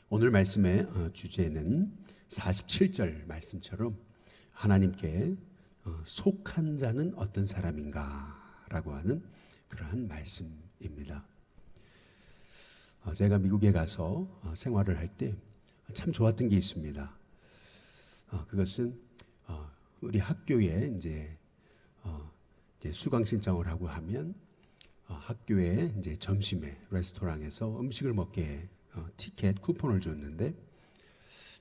오늘 말씀의 주제는 47절 말씀처럼 하나님께 속한 자는 어떤 사람인가 라고 하는 그러한 말씀입니다. 제가 미국에 가서 생활을 할 때 참 좋았던 게 있습니다. 그것은 우리 학교에 이제 수강 신청을 하고 하면 학교에 이제 점심에 레스토랑에서 음식을 먹게 티켓 쿠폰을 줬는데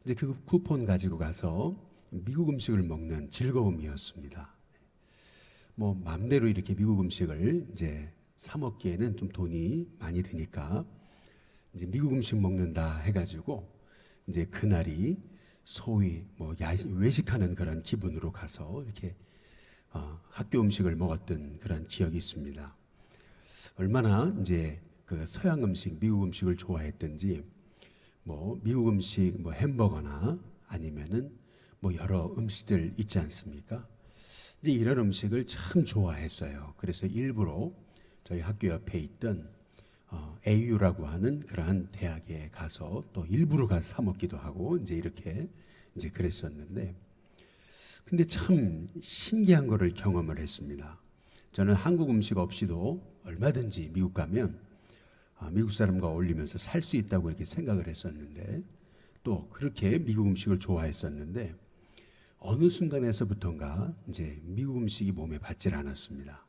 이제 그 쿠폰 가지고 가서 미국 음식을 먹는 즐거움이었습니다. 뭐 마음대로 이렇게 미국 음식을 이제 사 먹기에는 좀 돈이 많이 드니까 이제 미국 음식 먹는다 해가지고 이제 그날이 소위 뭐 외식하는 그런 기분으로 가서 이렇게 학교 음식을 먹었던 그런 기억이 있습니다. 얼마나 이제 그 서양 음식, 미국 음식을 좋아했던지 뭐 미국 음식 뭐 햄버거나 아니면은 뭐 여러 음식들 있지 않습니까? 이제 이런 음식을 참 좋아했어요. 그래서 일부러 저희 학교 옆에 있던 AU라고 하는 그러한 대학에 가서 또 일부러 가서 사 먹기도 하고 이제 이렇게 이제 그랬었는데, 근데 참 신기한 거를 경험을 했습니다. 저는 한국 음식 없이도 얼마든지 미국 가면 미국 사람과 어울리면서 살 수 있다고 이렇게 생각을 했었는데, 또 그렇게 미국 음식을 좋아했었는데 어느 순간에서부턴가 이제 미국 음식이 몸에 받질 않았습니다.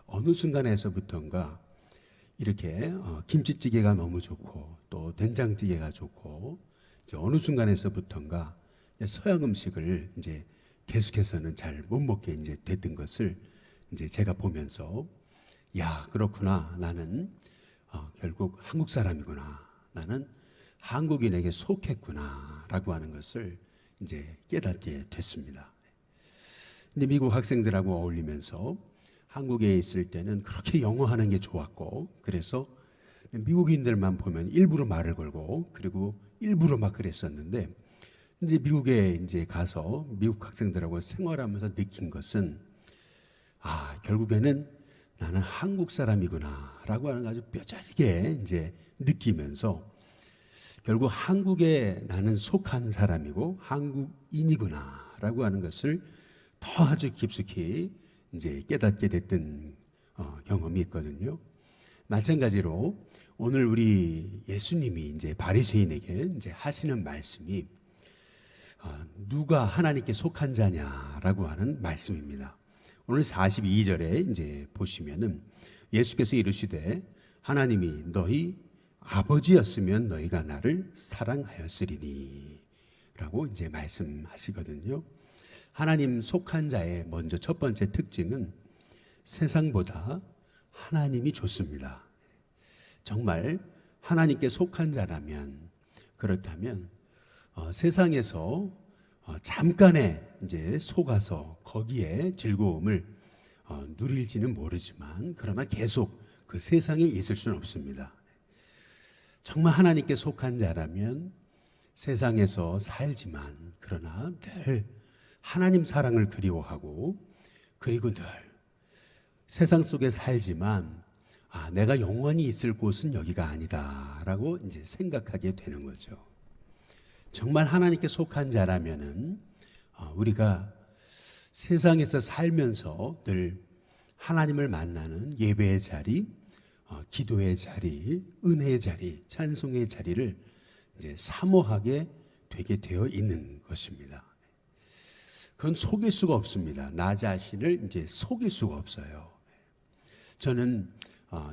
어느 순간에서부턴가 이렇게 김치찌개가 너무 좋고 또 된장찌개가 좋고, 이제 어느 순간에서부턴가 서양 음식을 이제 계속해서는 잘 못 먹게 이제 됐던 것을 이제 제가 보면서, 야, 그렇구나. 나는 결국 한국 사람이구나. 나는 한국인에게 속했구나. 라고 하는 것을 이제 깨닫게 됐습니다. 근데 미국 학생들하고 어울리면서 한국에 있을 때는 그렇게 영어 하는 게 좋았고, 그래서 미국인들만 보면 일부러 말을 걸고 그리고 일부러 막 그랬었는데, 이제 미국에 이제 가서 미국 학생들하고 생활하면서 느낀 것은, 결국에는 나는 한국 사람이구나 라고 하는 아주 뼈저리게 이제 느끼면서, 결국 한국에 나는 속한 사람이고 한국인이구나 라고 하는 것을 더 아주 깊숙이 이제 깨닫게 됐던 경험이 있거든요. 마찬가지로 오늘 우리 예수님이 이제 바리새인에게 이제 하시는 말씀이 누가 하나님께 속한 자냐라고 하는 말씀입니다. 오늘 42절에 이제 보시면은 예수께서 이르시되 하나님이 너희 아버지였으면 너희가 나를 사랑하였으리니 라고 이제 말씀하시거든요. 하나님 속한 자의 먼저 첫 번째 특징은 세상보다 하나님이 좋습니다. 정말 하나님께 속한 자라면, 그렇다면 세상에서 잠깐의 이제 속아서 거기에 즐거움을 누릴지는 모르지만, 그러나 계속 그 세상에 있을 수는 없습니다. 정말 하나님께 속한 자라면 세상에서 살지만, 그러나 늘 하나님 사랑을 그리워하고, 그리고 늘 세상 속에 살지만 내가 영원히 있을 곳은 여기가 아니다라고 이제 생각하게 되는 거죠. 정말 하나님께 속한 자라면은 우리가 세상에서 살면서 늘 하나님을 만나는 예배의 자리, 기도의 자리, 은혜의 자리, 찬송의 자리를 이제 사모하게 되게 되어 있는 것입니다. 그건 속일 수가 없습니다. 나 자신을 이제 속일 수가 없어요. 저는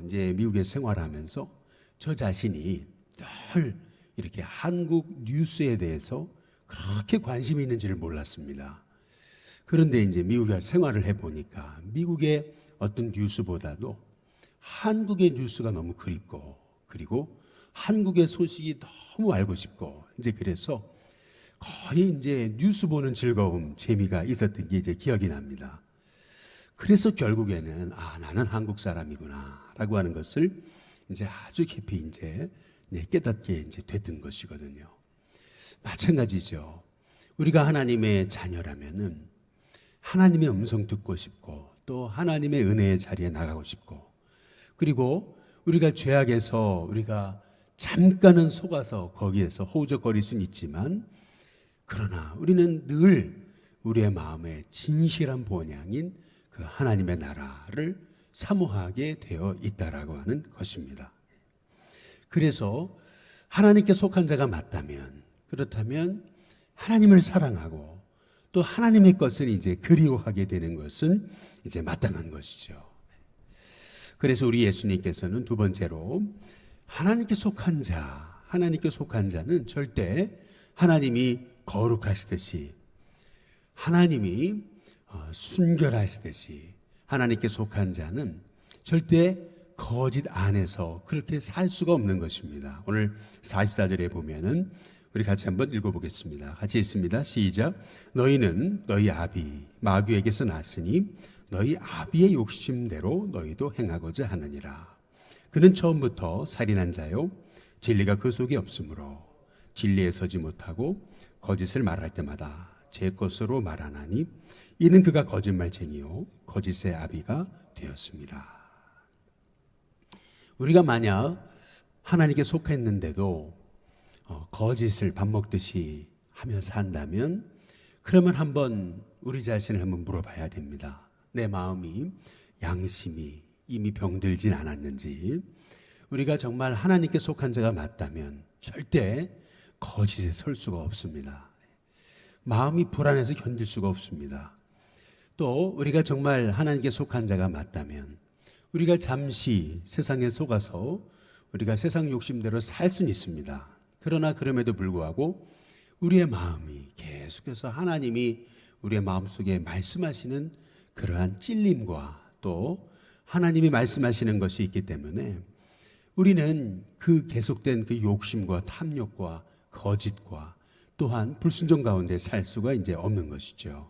이제 미국에 생활하면서 저 자신이 늘 이렇게 한국 뉴스에 대해서 그렇게 관심이 있는지를 몰랐습니다. 그런데 이제 미국에 생활을 해보니까 미국의 어떤 뉴스보다도 한국의 뉴스가 너무 그립고, 그리고 한국의 소식이 너무 알고 싶고, 이제 그래서 거의 이제 뉴스 보는 즐거움, 재미가 있었던 게 이제 기억이 납니다. 그래서 결국에는 나는 한국 사람이구나 라고 하는 것을 이제 아주 깊이 이제 깨닫게 이제 됐던 것이거든요. 마찬가지죠. 우리가 하나님의 자녀라면은 하나님의 음성 듣고 싶고, 또 하나님의 은혜의 자리에 나가고 싶고, 그리고 우리가 죄악에서 우리가 잠깐은 속아서 거기에서 허우적거릴 수는 있지만, 그러나 우리는 늘 우리의 마음에 진실한 본향인 그 하나님의 나라를 사모하게 되어 있다라고 하는 것입니다. 그래서 하나님께 속한 자가 맞다면, 그렇다면 하나님을 사랑하고 또 하나님의 것을 이제 그리워하게 되는 것은 이제 마땅한 것이죠. 그래서 우리 예수님께서는 두 번째로 하나님께 속한 자는 절대 하나님이 거룩하시듯이, 하나님이 순결하시듯이 하나님께 속한 자는 절대 거짓 안에서 그렇게 살 수가 없는 것입니다. 오늘 44절에 보면은 우리 같이 한번 읽어보겠습니다. 같이 읽습니다. 시작. 너희는 너희 아비 마귀에게서 났으니 너희 아비의 욕심대로 너희도 행하고자 하느니라. 그는 처음부터 살인한 자요 진리가 그 속에 없으므로 진리에 서지 못하고 거짓을 말할 때마다 제 것으로 말하나니 이는 그가 거짓말쟁이요 거짓의 아비가 되었습니다. 우리가 만약 하나님께 속했는데도 거짓을 밥 먹듯이 하며 산다면, 그러면 한번 우리 자신을 한번 물어봐야 됩니다. 내 마음이, 양심이 이미 병들진 않았는지, 우리가 정말 하나님께 속한 자가 맞다면 절대 거짓에 설 수가 없습니다. 마음이 불안해서 견딜 수가 없습니다. 또 우리가 정말 하나님께 속한 자가 맞다면 우리가 잠시 세상에 속아서 우리가 세상 욕심대로 살 수는 있습니다. 그러나 그럼에도 불구하고 우리의 마음이 계속해서 하나님이 우리의 마음속에 말씀하시는 그러한 찔림과 또 하나님이 말씀하시는 것이 있기 때문에 우리는 그 계속된 그 욕심과 탐욕과 거짓과 또한 불순종 가운데 살 수가 이제 없는 것이죠.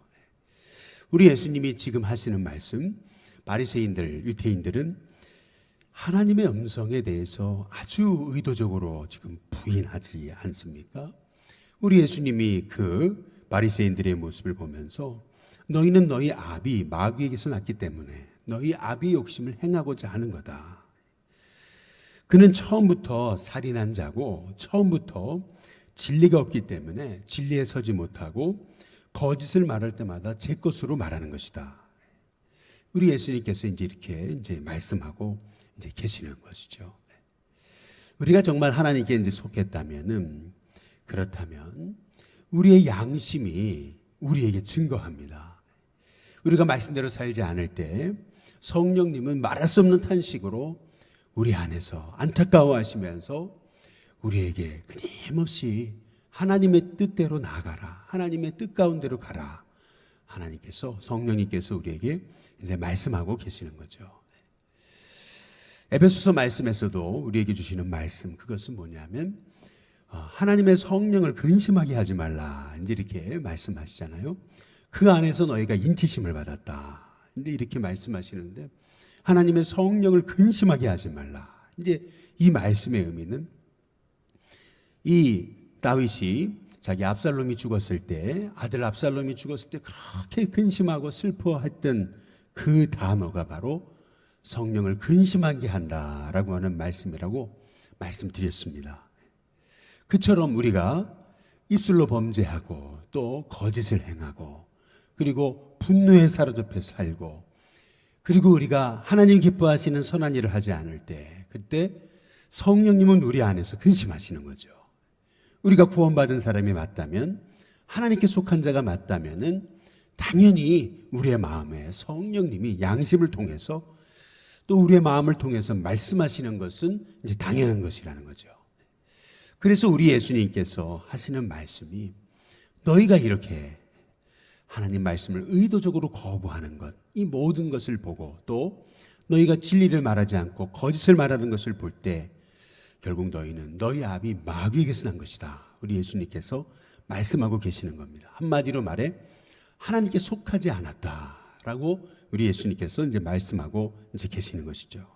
우리 예수님이 지금 하시는 말씀, 바리새인들, 유대인들은 하나님의 음성에 대해서 아주 의도적으로 지금 부인하지 않습니까? 우리 예수님이 그 바리새인들의 모습을 보면서 너희는 너희 아비 마귀에게서 났기 때문에 너희 아비의 욕심을 행하고자 하는 거다. 그는 처음부터 살인한 자고 처음부터 진리가 없기 때문에 진리에 서지 못하고 거짓을 말할 때마다 제 것으로 말하는 것이다. 우리 예수님께서 이제 이렇게 이제 말씀하고 이제 계시는 것이죠. 우리가 정말 하나님께 이제 속했다면은, 그렇다면 우리의 양심이 우리에게 증거합니다. 우리가 말씀대로 살지 않을 때 성령님은 말할 수 없는 탄식으로 우리 안에서 안타까워하시면서 우리에게 끊임없이 하나님의 뜻대로 나아가라, 하나님의 뜻 가운데로 가라, 하나님께서, 성령님께서 우리에게 이제 말씀하고 계시는 거죠. 에베소서 말씀에서도 우리에게 주시는 말씀, 그것은 뭐냐면 하나님의 성령을 근심하게 하지 말라, 이제 이렇게 말씀하시잖아요. 그 안에서 너희가 인치심을 받았다, 근데 이렇게 말씀하시는데 하나님의 성령을 근심하게 하지 말라. 이제 이 말씀의 의미는 이 다윗이 자기 압살롬이 죽었을 때, 아들 압살롬이 죽었을 때 그렇게 근심하고 슬퍼했던 그 단어가 바로 성령을 근심하게 한다라고 하는 말씀이라고 말씀드렸습니다. 그처럼 우리가 입술로 범죄하고 또 거짓을 행하고 그리고 분노에 사로잡혀 살고, 그리고 우리가 하나님 기뻐하시는 선한 일을 하지 않을 때, 그때 성령님은 우리 안에서 근심하시는 거죠. 우리가 구원받은 사람이 맞다면, 하나님께 속한 자가 맞다면은 당연히 우리의 마음에 성령님이 양심을 통해서 또 우리의 마음을 통해서 말씀하시는 것은 이제 당연한 것이라는 거죠. 그래서 우리 예수님께서 하시는 말씀이, 너희가 이렇게 하나님 말씀을 의도적으로 거부하는 것, 이 모든 것을 보고 또 너희가 진리를 말하지 않고 거짓을 말하는 것을 볼 때 결국 너희는 너희 아비 마귀에게서 난 것이다, 우리 예수님께서 말씀하고 계시는 겁니다. 한마디로 말해 하나님께 속하지 않았다라고 우리 예수님께서 이제 말씀하고 이제 계시는 것이죠.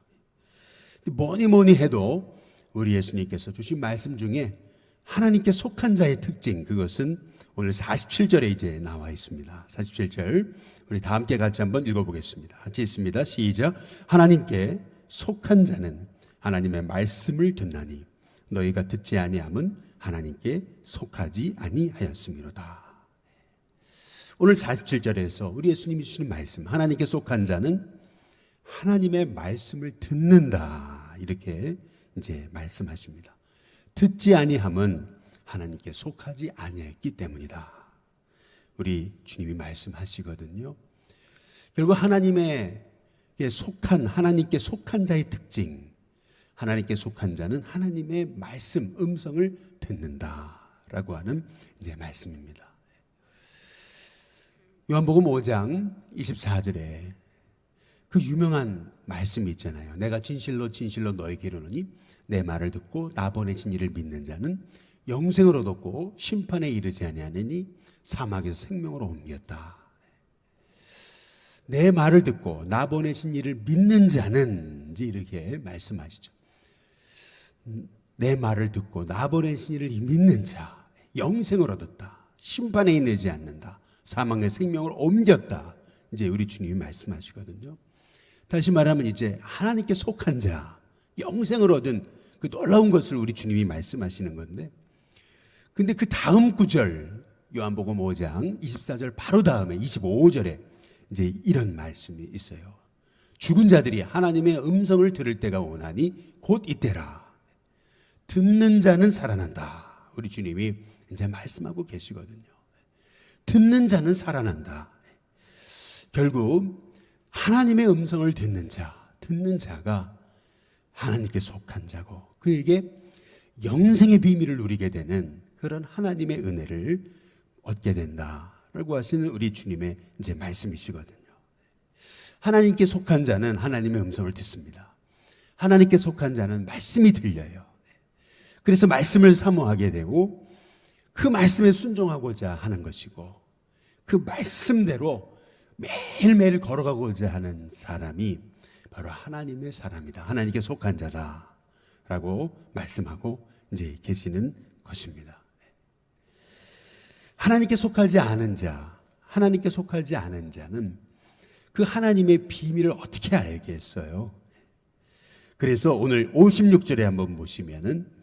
뭐니 해도 우리 예수님께서 주신 말씀 중에 하나님께 속한 자의 특징, 그것은 오늘 47절에 이제 나와 있습니다. 47절 우리 다 함께 같이 한번 읽어보겠습니다. 같이 읽습니다. 시작. 하나님께 속한 자는 하나님의 말씀을 듣나니 너희가 듣지 아니함은 하나님께 속하지 아니하였음이로다. 오늘 47절에서 우리 예수님이 주시는 말씀, 하나님께 속한 자는 하나님의 말씀을 듣는다, 이렇게 이제 말씀하십니다. 듣지 아니함은 하나님께 속하지 아니했기 때문이다. 우리 주님이 말씀하시거든요. 결국 하나님께 속한 자의 특징, 하나님께 속한 자는 하나님의 말씀, 음성을 듣는다라고 하는 이제 말씀입니다. 요한복음 5장 24절에 그 유명한 말씀이 있잖아요. 내가 진실로 진실로 너에게 이르노니 내 말을 듣고 나 보내신 이를 믿는 자는 영생을 얻었고 심판에 이르지 아니하느니 사막에서 생명으로 옮겼다. 내 말을 듣고 나 보내신 이를 믿는 자는 이제 이렇게 말씀하시죠. 내 말을 듣고 나 보내신 이를 믿는 자, 영생을 얻었다. 심판에 이르지 않는다. 사망의 생명을 옮겼다. 이제 우리 주님이 말씀하시거든요. 다시 말하면 이제 하나님께 속한 자, 영생을 얻은 그 놀라운 것을 우리 주님이 말씀하시는 건데, 근데 그 다음 구절, 요한복음 5장 24절 바로 다음에 25절에 이제 이런 말씀이 있어요. 죽은 자들이 하나님의 음성을 들을 때가 오나니 곧 이때라. 듣는 자는 살아난다. 우리 주님이 이제 말씀하고 계시거든요. 듣는 자는 살아난다. 결국 하나님의 음성을 듣는 자가 하나님께 속한 자고 그에게 영생의 비밀을 누리게 되는 그런 하나님의 은혜를 얻게 된다라고 하시는 우리 주님의 이제 말씀이시거든요. 하나님께 속한 자는 하나님의 음성을 듣습니다. 하나님께 속한 자는 말씀이 들려요. 그래서 말씀을 사모하게 되고 그 말씀에 순종하고자 하는 것이고 그 말씀대로 매일매일 걸어가고자 하는 사람이 바로 하나님의 사람이다. 하나님께 속한 자다라고 말씀하고 이제 계시는 것입니다. 하나님께 속하지 않은 자는 그 하나님의 비밀을 어떻게 알겠어요? 그래서 오늘 56절에 한번 보시면은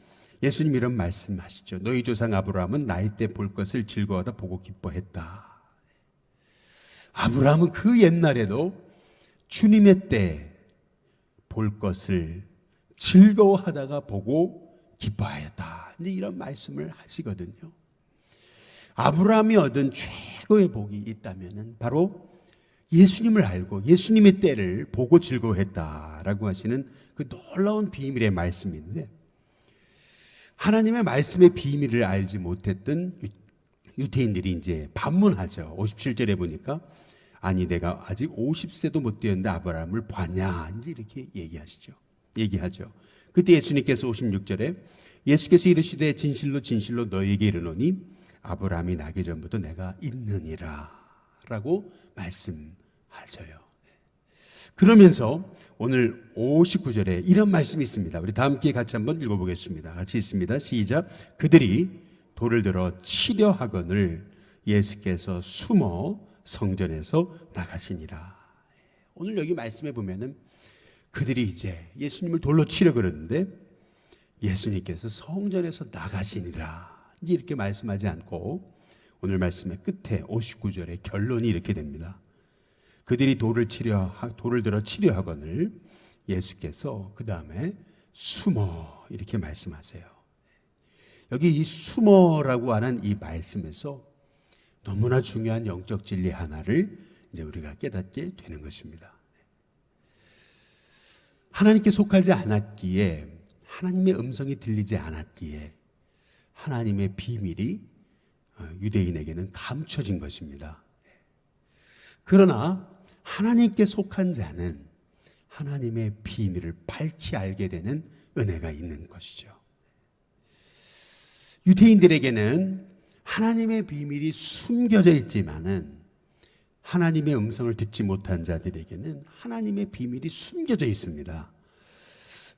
예수님 이런 말씀하시죠. 너희 조상 아브라함은 나이 때 볼 것을 즐거워하다 보고 기뻐했다. 아브라함은 그 옛날에도 주님의 때 볼 것을 즐거워하다가 보고 기뻐하였다. 이제 이런 말씀을 하시거든요. 아브라함이 얻은 최고의 복이 있다면 바로 예수님을 알고 예수님의 때를 보고 즐거워했다라고 하시는 그 놀라운 비밀의 말씀인데, 하나님의 말씀의 비밀을 알지 못했던 유대인들이 이제 반문하죠. 57절에 보니까 아니 내가 아직 50세도 못 되었는데 아브라함을 봤냐 이제 이렇게 얘기하죠. 그때 예수님께서 56절에 예수께서 이르시되 진실로 진실로 너희에게 이르노니 아브라함이 나기 전부터 내가 있느니라 라고 말씀하셔요. 그러면서 오늘 59절에 이런 말씀이 있습니다. 우리 다 함께 같이 한번 읽어보겠습니다. 같이 있습니다. 시작. 그들이 돌을 들어 치려 하거늘 예수께서 숨어 성전에서 나가시니라. 오늘 여기 말씀해 보면은 그들이 이제 예수님을 돌로 치려 그러는데 예수님께서 성전에서 나가시니라 이렇게 말씀하지 않고 오늘 말씀의 끝에 59절의 결론이 이렇게 됩니다. 그들이 돌을 들어 치려 하거늘 예수께서 그 다음에 숨어 이렇게 말씀하세요. 여기 이 숨어라고 하는 이 말씀에서 너무나 중요한 영적 진리 하나를 이제 우리가 깨닫게 되는 것입니다. 하나님께 속하지 않았기에, 하나님의 음성이 들리지 않았기에 하나님의 비밀이 유대인에게는 감춰진 것입니다. 그러나 하나님께 속한 자는 하나님의 비밀을 밝히 알게 되는 은혜가 있는 것이죠. 유대인들에게는 하나님의 비밀이 숨겨져 있지만은 하나님의 음성을 듣지 못한 자들에게는 하나님의 비밀이 숨겨져 있습니다.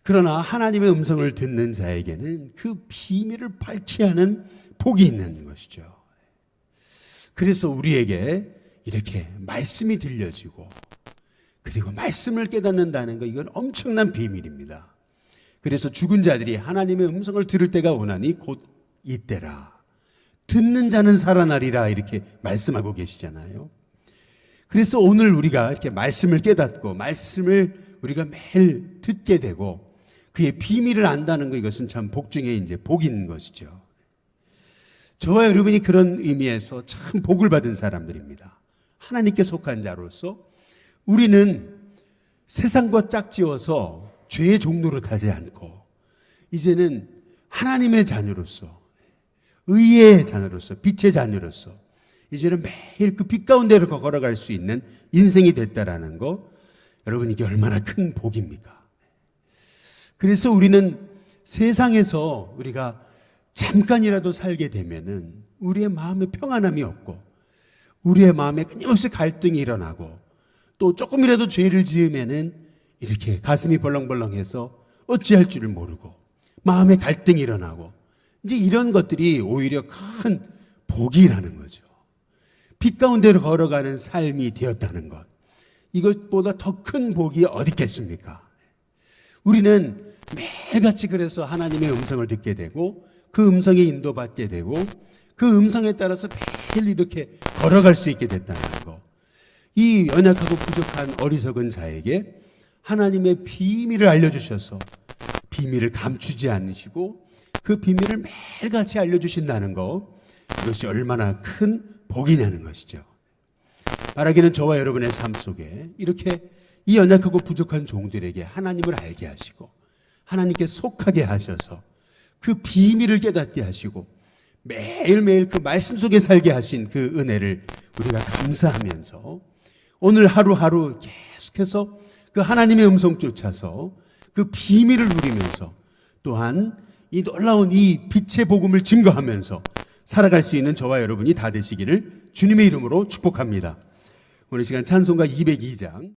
그러나 하나님의 음성을 듣는 자에게는 그 비밀을 밝히 하는 복이 있는 것이죠. 그래서 우리에게 이렇게 말씀이 들려지고 그리고 말씀을 깨닫는다는 거, 이건 엄청난 비밀입니다. 그래서 죽은 자들이 하나님의 음성을 들을 때가 오나니 곧 이때라. 듣는 자는 살아나리라 이렇게 말씀하고 계시잖아요. 그래서 오늘 우리가 이렇게 말씀을 깨닫고 말씀을 우리가 매일 듣게 되고 그의 비밀을 안다는 것, 이것은 참 복 중에 이제 복인 것이죠. 저와 여러분이 그런 의미에서 참 복을 받은 사람들입니다. 하나님께 속한 자로서 우리는 세상과 짝지어서 죄의 종로로 타지 않고 이제는 하나님의 자녀로서, 의의 자녀로서, 빛의 자녀로서 이제는 매일 그 빛 가운데로 걸어갈 수 있는 인생이 됐다라는 거, 여러분 이게 얼마나 큰 복입니까? 그래서 우리는 세상에서 우리가 잠깐이라도 살게 되면은 우리의 마음에 평안함이 없고 우리의 마음에 끊임없이 갈등이 일어나고 또 조금이라도 죄를 지으면은 이렇게 가슴이 벌렁벌렁해서 어찌할 줄을 모르고 마음에 갈등이 일어나고 이제 이런 것들이 오히려 큰 복이라는 거죠. 빛 가운데로 걸어가는 삶이 되었다는 것. 이것보다 더 큰 복이 어디 있겠습니까? 우리는 매일같이 그래서 하나님의 음성을 듣게 되고 그 음성에 인도받게 되고 그 음성에 따라서 매일 이렇게 걸어갈 수 있게 됐다는 거. 이 연약하고 부족한 어리석은 자에게 하나님의 비밀을 알려주셔서 비밀을 감추지 않으시고 그 비밀을 매일같이 알려주신다는 거, 이것이 얼마나 큰 복이냐는 것이죠. 말하기는 저와 여러분의 삶 속에 이렇게 이 연약하고 부족한 종들에게 하나님을 알게 하시고 하나님께 속하게 하셔서 그 비밀을 깨닫게 하시고 매일매일 그 말씀 속에 살게 하신 그 은혜를 우리가 감사하면서 오늘 하루하루 계속해서 그 하나님의 음성 쫓아서 그 비밀을 누리면서 또한 이 놀라운 이 빛의 복음을 증거하면서 살아갈 수 있는 저와 여러분이 다 되시기를 주님의 이름으로 축복합니다. 오늘 시간 찬송가 202장